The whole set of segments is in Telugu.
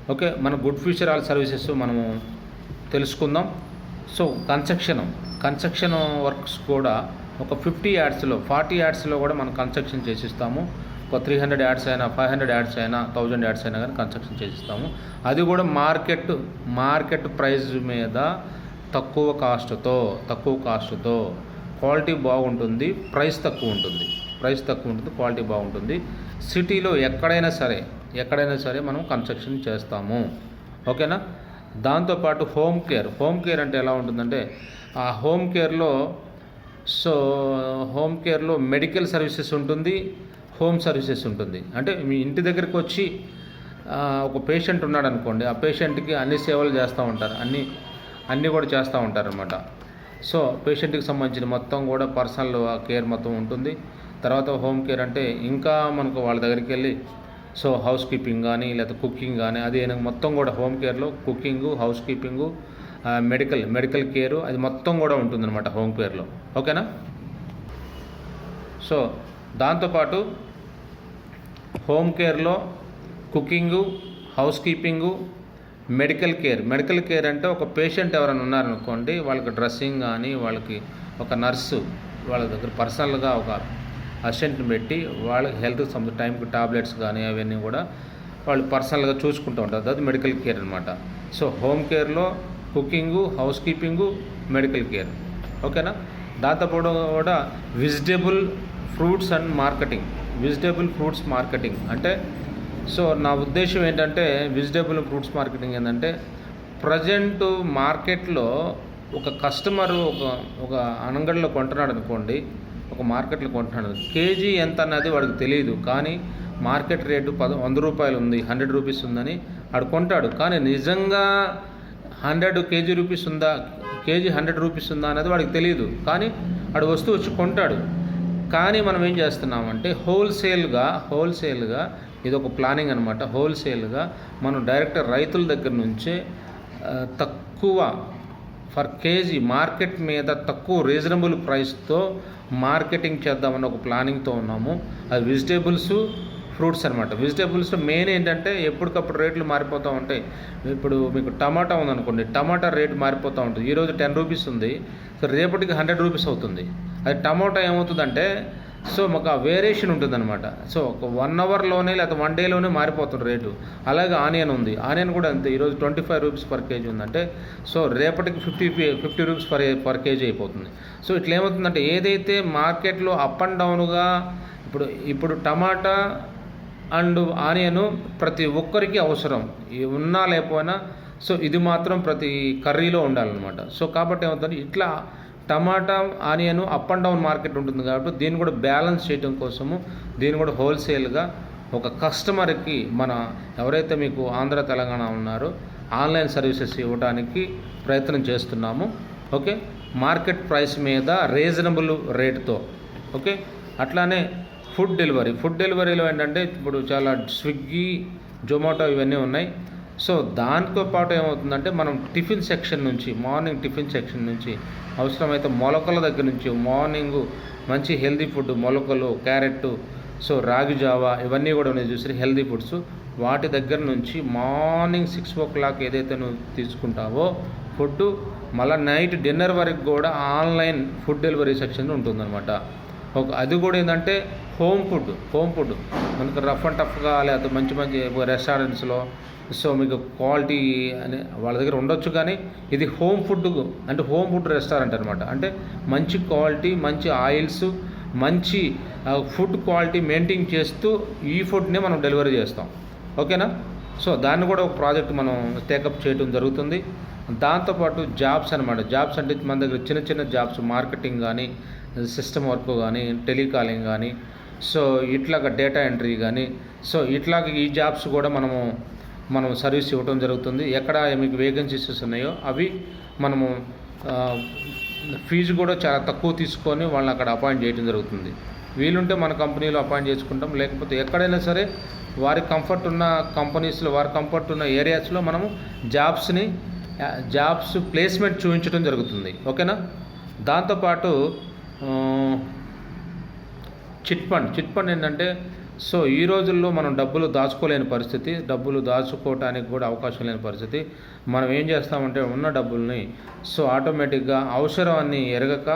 ఓకే, మన గుడ్ ఫ్యూచర్ ఆల్ సర్వీసెస్ మనము తెలుసుకుందాం. సో కన్స్ట్రక్షన్ వర్క్స్ కూడా ఒక 50 యాడ్స్లో 40 యాడ్స్లో కూడా మనం కన్స్ట్రక్షన్ చేసిస్తాము. ఒక 300 యాడ్స్ అయినా 500 యాడ్స్ అయినా 1000 యాడ్స్ అయినా కానీ కన్స్ట్రక్షన్ చేసిస్తాము. అది కూడా మార్కెట్ ప్రైస్ మీద తక్కువ కాస్ట్తో క్వాలిటీ బాగుంటుంది, ప్రైస్ తక్కువ ఉంటుంది, క్వాలిటీ బాగుంటుంది. సిటీలో ఎక్కడైనా సరే మనం కన్స్ట్రక్షన్ చేస్తాము. ఓకేనా. దాంతోపాటు హోమ్ కేర్ అంటే ఎలా ఉంటుందంటే ఆ హోమ్ కేర్లో మెడికల్ సర్వీసెస్ ఉంటుంది, హోమ్ సర్వీసెస్ ఉంటుంది. అంటే మీ ఇంటి దగ్గరికి వచ్చి ఒక పేషెంట్ ఉన్నాడు అనుకోండి, ఆ పేషెంట్కి అన్ని సేవలు చేస్తూ ఉంటారు, అన్నీ కూడా చేస్తూ ఉంటారనమాట. సో పేషెంట్కి సంబంధించిన మొత్తం కూడా పర్సనల్ కేర్ మొత్తం ఉంటుంది. తర్వాత హోమ్ కేర్ అంటే ఇంకా మనకు వాళ్ళ దగ్గరికి వెళ్ళి సో హౌస్ కీపింగ్ కానీ లేకపోతే కుకింగ్ కానీ అది మొత్తం కూడా హోమ్ కేర్లో cooking, house keeping, medical care అది మొత్తం కూడా ఉంటుందన్నమాట హోమ్ కేర్లో. ఓకేనా. సో దాంతోపాటు హోమ్ కేర్లో cooking, house keeping, medical care అంటే ఒక పేషెంట్ ఎవరైనా ఉన్నారనుకోండి, వాళ్ళకి డ్రెస్సింగ్ కానీ వాళ్ళకి ఒక నర్సు వాళ్ళ దగ్గర పర్సనల్గా ఒక అసిస్టెంట్ని పెట్టి వాళ్ళకి హెల్త్కి సంబంధించిన టైంకి టాబ్లెట్స్ కానీ అవన్నీ కూడా వాళ్ళు పర్సనల్గా చూసుకుంటూ ఉంటారు. అది మెడికల్ కేర్ అనమాట. సో హోమ్ కేర్లో cooking, house keeping, medical care. ఓకేనా. దాంతోపాటు కూడా వెజిటేబుల్ ఫ్రూట్స్ మార్కెటింగ్ అంటే సో నా ఉద్దేశం ఏంటంటే వెజిటేబుల్ ఫ్రూట్స్ మార్కెటింగ్ ఏంటంటే ప్రజెంట్ మార్కెట్లో ఒక కస్టమరు ఒక అంగడిలో కొంటున్నాడు అనుకోండి, ఒక మార్కెట్లో కొంటున్నాడు, కేజీ ఎంత అన్నది వాడికి తెలియదు. కానీ మార్కెట్ రేటు 100 రూపాయలు ఉంది, 100 రూపీస్ ఉందని వాడు కొంటాడు. కానీ నిజంగా 100 కేజీ రూపీస్ ఉందా, కేజీ 100 రూపీస్ ఉందా అనేది వాడికి తెలియదు. కానీ వాడు వస్తువు వచ్చి కొంటాడు. కానీ మనం ఏం చేస్తున్నామంటే హోల్సేల్గా ఇది ఒక ప్లానింగ్ అనమాట. హోల్సేల్గా మనం డైరెక్ట్ రైతుల దగ్గర నుంచే తక్కువ ఫర్ కేజీ మార్కెట్ మీద తక్కువ రీజనబుల్ ప్రైస్తో మార్కెటింగ్ చేద్దామని ఒక ప్లానింగ్తో ఉన్నాము. అది వెజిటేబుల్స్, ఫ్రూట్స్ అనమాట. వెజిటేబుల్స్ మెయిన్ ఏంటంటే ఎప్పటికప్పుడు రేట్లు మారిపోతూ ఉంటాయి. ఇప్పుడు మీకు టమాటా ఉందనుకోండి, టమాటా రేటు మారిపోతూ ఉంటుంది. ఈరోజు 10 రూపీస్ ఉంది, సో రేపటికి 100 రూపీస్ అవుతుంది. అది టమాటా ఏమవుతుందంటే సో మాకు ఆ వేరియేషన్ ఉంటుందన్నమాట. సో ఒక 1 అవర్లోనే లేదా 1 డేలోనే మారిపోతుంది రేటు. అలాగే ఆనియన్ ఉంది, ఆనియన్ కూడా అంతే. ఈరోజు 25 రూపీస్ పర్ కేజీ ఉందంటే సో రేపటికి 50 రూపీస్ పర్ కేజీ అయిపోతుంది. సో ఇట్లా ఏమవుతుందంటే ఏదైతే మార్కెట్లో అప్ అండ్ డౌన్గా ఇప్పుడు టమాటా అండ్ ఆనియన్ ప్రతి ఒక్కరికి అవసరం, ఉన్నా లేకపోయినా. సో ఇది మాత్రం ప్రతి కర్రీలో ఉండాలన్నమాట. సో కాబట్టి ఏమవుతుంది, ఇట్లా tomato onion up and down market ఉంటుంది కాబట్టి దీన్ని కూడా బ్యాలెన్స్ చేయడం కోసము దీన్ని కూడా హోల్సేల్గా ఒక కస్టమర్కి మన ఎవరైతే మీకు ఆంధ్ర తెలంగాణ ఉన్నారో ఆన్లైన్ సర్వీసెస్ ఇవ్వడానికి ప్రయత్నం చేస్తున్నాము. ఓకే, మార్కెట్ ప్రైస్ మీద రీజనబుల్ రేటుతో. ఓకే, అట్లానే ఫుడ్ డెలివరీలో ఏంటంటే ఇప్పుడు చాలా స్విగ్గీ, జొమాటో ఇవన్నీ ఉన్నాయి. సో దాంతోపాటు ఏమవుతుందంటే మనం మార్నింగ్ టిఫిన్ సెక్షన్ నుంచి అవసరమైతే మొలకల దగ్గర నుంచి మార్నింగ్ మంచి హెల్దీ ఫుడ్, మొలకలు, క్యారెట్, సో రాగి జావా ఇవన్నీ కూడా ఉన్నాయి చూసి హెల్దీ ఫుడ్స్. వాటి దగ్గర నుంచి మార్నింగ్ 6 o'clock ఏదైతే నువ్వు తీసుకుంటావో ఫుడ్, మళ్ళీ నైట్ డిన్నర్ వరకు కూడా ఆన్లైన్ ఫుడ్ డెలివరీ సెక్షన్ ఉంటుందన్నమాట. అది కూడా ఏంటంటే హోమ్ ఫుడ్ మనకు రఫ్ అండ్ టఫ్గా లేకపోతే మంచి రెస్టారెంట్స్లో సో మీకు క్వాలిటీ అని వాళ్ళ దగ్గర ఉండొచ్చు. కానీ ఇది హోమ్ ఫుడ్ రెస్టారెంట్ అనమాట. అంటే మంచి క్వాలిటీ, మంచి ఆయిల్స్, మంచి ఫుడ్ క్వాలిటీ మెయింటైన్ చేస్తూ ఈ ఫుడ్ని మనం డెలివరీ చేస్తాం. ఓకేనా. సో దాన్ని కూడా ఒక ప్రాజెక్ట్ మనం టేకప్ చేయడం జరుగుతుంది. దాంతోపాటు జాబ్స్ అంటే మన దగ్గర చిన్న జాబ్స్, మార్కెటింగ్ కానీ, సిస్టమ్ వర్క్ కానీ, టెలికాలింగ్ కానీ, సో ఇట్లాగా డేటా ఎంట్రీ కానీ, సో ఇట్లాగ ఈ జాబ్స్ కూడా మనం సర్వీస్ ఇవ్వడం జరుగుతుంది. ఎక్కడ మీకు వేకెన్సీస్ ఉన్నాయో అవి మనము ఫీజు కూడా చాలా తక్కువ తీసుకొని వాళ్ళని అక్కడ అపాయింట్ చేయడం జరుగుతుంది. వీలుంటే మన కంపెనీలో అపాయింట్ చేసుకుంటాం, లేకపోతే ఎక్కడైనా సరే వారి కంఫర్ట్ ఉన్న కంపెనీస్లో, వారి కంఫర్ట్ ఉన్న ఏరియాస్లో మనము జాబ్స్ ప్లేస్మెంట్ చూపించడం జరుగుతుంది. ఓకేనా. దాంతోపాటు చిట్ ఫండ్ ఏంటంటే సో ఈ రోజుల్లో మనం డబ్బులు దాచుకోలేని పరిస్థితి, డబ్బులు దాచుకోవటానికి కూడా అవకాశం లేని పరిస్థితి. మనం ఏం చేస్తామంటే ఉన్న డబ్బుల్ని ఆటోమేటిక్గా అవసరాన్ని ఎరగక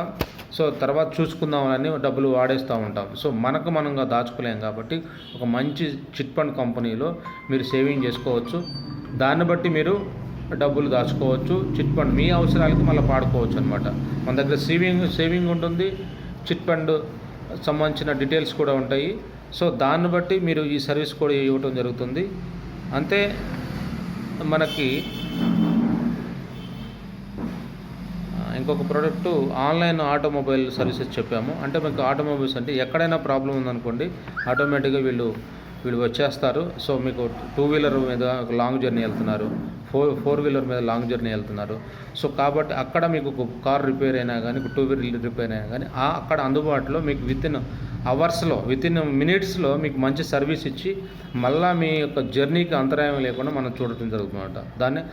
తర్వాత చూసుకుందామని డబ్బులు వాడేస్తూ ఉంటాం. మనకు మనంగా దాచుకోలేం కాబట్టి ఒక మంచి చిట్ ఫండ్ కంపెనీలో మీరు సేవింగ్ చేసుకోవచ్చు. దాన్ని బట్టి మీరు డబ్బులు దాచుకోవచ్చు. చిట్ ఫండ్ మీ అవసరాలకు మళ్ళీ వాడుకోవచ్చు అనమాట. మన దగ్గర సేవింగ్ ఉంటుంది, చిట్ ఫండ్ సంబంధించిన డీటెయిల్స్ కూడా ఉంటాయి. దాన్ని బట్టి మీరు ఈ సర్వీస్ కూడా ఇవ్వటం జరుగుతుంది. అంతే మనకి ఇంకొక ప్రోడక్టు ఆన్లైన్ ఆటోమొబైల్ సర్వీసెస్ చెప్పాము. అంటే మీకు ఆటోమొబైల్స్ అంటే ఎక్కడైనా ప్రాబ్లం ఉందనుకోండి, ఆటోమేటిక్గా వీళ్ళు వచ్చేస్తారు. మీకు 2 వీలర్ మీద లాంగ్ జర్నీ వెళ్తున్నారు, 4 వీలర్ మీద లాంగ్ జర్నీ వెళ్తున్నారు. కాబట్టి అక్కడ మీకు కార్ రిపేర్ అయినా కానీ, 2 వీలర్ రిపేర్ అయినా కానీ అక్కడ అందుబాటులో మీకు వితిన్ మినిట్స్లో మీకు మంచి సర్వీస్ ఇచ్చి మళ్ళీ మీ యొక్క జర్నీకి అంతరాయం లేకుండా మనం చూడటం జరుగుతుందన్నమాట. దాన్ని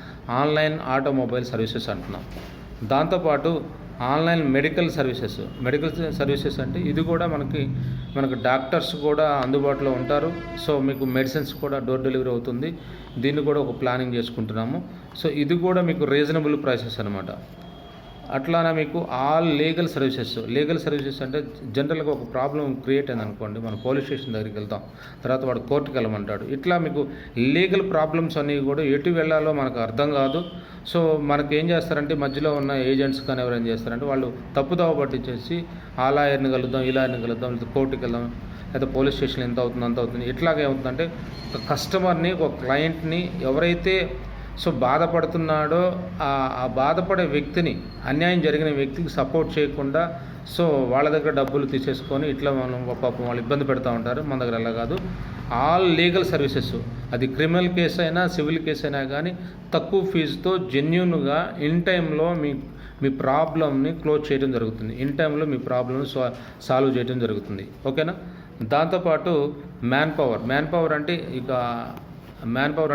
ఆన్లైన్ ఆటోమొబైల్ సర్వీసెస్ అంటున్నాం. దాంతోపాటు ఆన్లైన్ మెడికల్ సర్వీసెస్ అంటే ఇది కూడా మనకు డాక్టర్స్ కూడా అందుబాటులో ఉంటారు. మీకు మెడిసిన్స్ కూడా డోర్ డెలివరీ అవుతుంది. దీన్ని కూడా ఒక ప్లానింగ్ చేసుకుంటున్నాము. ఇది కూడా మీకు రీజనబుల్ ప్రైసెస్ అనమాట. అట్లానే మీకు ఆల్ లీగల్ సర్వీసెస్ అంటే జనరల్గా ఒక ప్రాబ్లం క్రియేట్ అయింది అనుకోండి, మనం పోలీస్ స్టేషన్ దగ్గరికి వెళ్తాం, తర్వాత వాడు కోర్టుకి వెళ్ళమంటాడు. ఇట్లా మీకు లీగల్ ప్రాబ్లమ్స్ అనేవి కూడా ఎటు వెళ్ళాలో మనకు అర్థం కాదు. మనకి ఏం చేస్తారంటే మధ్యలో ఉన్న ఏజెంట్స్ కానీ ఎవరు ఏం చేస్తారంటే వాళ్ళు తప్పుదోవ పట్టించేసి ఆ లాయర్ని కలుద్దాం, ఈ లాయర్ని కలుద్దాం, లేదా కోర్టుకి వెళ్దాం, లేదా పోలీస్ స్టేషన్ ఎంత అవుతుంది అంత అవుతుంది. ఇట్లాగే ఏమవుతుందంటే ఒక కస్టమర్ని, ఒక క్లయింట్ని ఎవరైతే బాధపడుతున్నాడో ఆ బాధపడే వ్యక్తిని, అన్యాయం జరిగిన వ్యక్తికి సపోర్ట్ చేయకుండా వాళ్ళ దగ్గర డబ్బులు తీసేసుకొని ఇట్లా మనం పాపం వాళ్ళు ఇబ్బంది పెడతా ఉంటారు. మన దగ్గర అలా కాదు. ఆల్ లీగల్ సర్వీసెస్, అది క్రిమినల్ కేసు అయినా సివిల్ కేసు అయినా కానీ తక్కువ ఫీజుతో జెన్యూన్గా ఇన్ టైంలో మీ ప్రాబ్లమ్ని క్లోజ్ చేయడం జరుగుతుంది. ఇన్ టైంలో మీ ప్రాబ్లమ్ని సాల్వ్ చేయడం జరుగుతుంది. ఓకేనా? దాంతోపాటు మ్యాన్ పవర్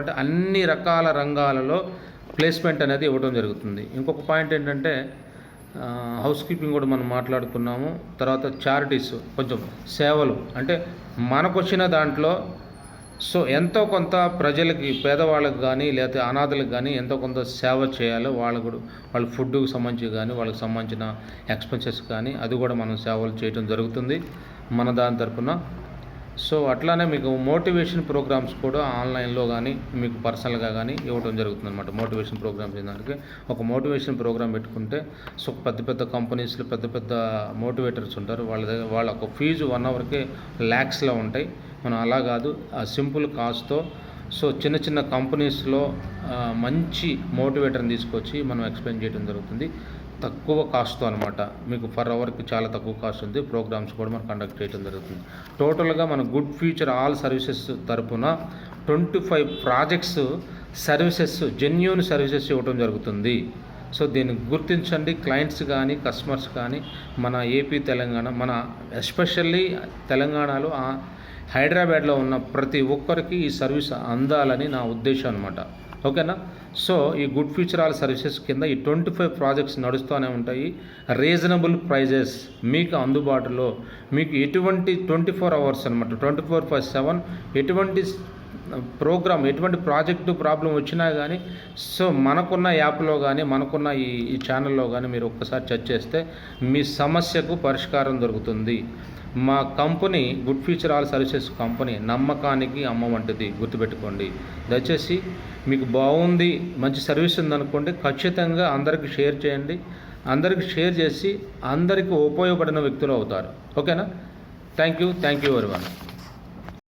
అంటే అన్ని రకాల రంగాలలో ప్లేస్మెంట్ అనేది ఇవ్వడం జరుగుతుంది. ఇంకొక పాయింట్ ఏంటంటే హౌస్ కీపింగ్ కూడా మనం మాట్లాడుకున్నాము. తర్వాత చారిటీస్, కొంచెం సేవలు, అంటే మనకు వచ్చిన దాంట్లో ఎంతో కొంత ప్రజలకి, పేదవాళ్ళకి కానీ లేకపోతే అనాథలకు కానీ ఎంతో కొంత సేవ చేయాలో, వాళ్ళ ఫుడ్కి సంబంధించి కానీ, వాళ్ళకి సంబంధించిన ఎక్స్పెన్సెస్ కానీ అది కూడా మనం సేవలు చేయడం జరుగుతుంది మన దాని తరపున. అట్లానే మీకు మోటివేషన్ ప్రోగ్రామ్స్ కూడా ఆన్లైన్లో కానీ మీకు పర్సనల్గా కానీ ఇవ్వడం జరుగుతుంది అనమాట. మోటివేషన్ ప్రోగ్రామ్స్ ఏంటంటే ఒక మోటివేషన్ ప్రోగ్రామ్ పెట్టుకుంటే పెద్ద కంపెనీస్లో పెద్ద మోటివేటర్స్ ఉంటారు. వాళ్ళ ఒక ఫీజు 1 అవర్కే ల్యాక్స్లో ఉంటాయి. మనం అలా కాదు, ఆ సింపుల్ కాస్ట్తో చిన్న కంపెనీస్లో మంచి మోటివేటర్ని తీసుకొచ్చి మనం ఎక్స్ప్లెయిన్ చేయడం జరుగుతుంది. తక్కువ కాస్ట్తో అనమాట. మీకు పర్ అవర్కి చాలా తక్కువ కాస్ట్ ఉంది. ప్రోగ్రామ్స్ కూడా మనం కండక్ట్ చేయడం జరుగుతుంది. టోటల్గా మన గుడ్ ఫ్యూచర్ ఆల్ సర్వీసెస్ తరపున 25 ప్రాజెక్ట్స్ జెన్యూన్ సర్వీసెస్ ఇవ్వడం జరుగుతుంది. దీన్ని గుర్తించండి. క్లయింట్స్ కానీ కస్టమర్స్ కానీ మన ఏపీ, తెలంగాణ, మన ఎస్పెషల్లీ తెలంగాణలో హైదరాబాద్లో ఉన్న ప్రతి ఒక్కరికి ఈ సర్వీస్ అందాలని నా ఉద్దేశం అనమాట. ఓకేనా? ఈ గుడ్ ఫ్యూచర్ ఆల్ సర్వీసెస్ కింద ఈ 25 ప్రాజెక్ట్స్ నడుస్తూనే ఉంటాయి. రీజనబుల్ ప్రైజెస్ మీకు అందుబాటులో, మీకు ఎటువంటి 24 అవర్స్ అనమాట, 24/7 ఎటువంటి ప్రోగ్రామ్, ఎటువంటి ప్రాబ్లం వచ్చినా కానీ మనకున్న యాప్లో కానీ మనకున్న ఈ ఛానల్లో కానీ మీరు ఒక్కసారి సెర్చ్ చేస్తే మీ సమస్యకు పరిష్కారం దొరుకుతుంది. మా company good future all services company నమ్మకానికి అమ్మ వంటిది, గుర్తుపెట్టుకోండి. దయచేసి మీకు బాగుంది, మంచి సర్వీస్ ఉందనుకోండి, ఖచ్చితంగా అందరికీ షేర్ చేయండి. అందరికీ షేర్ చేసి అందరికీ ఉపయోగపడిన వ్యక్తులు అవుతారు. ఓకేనా? Thank you everyone.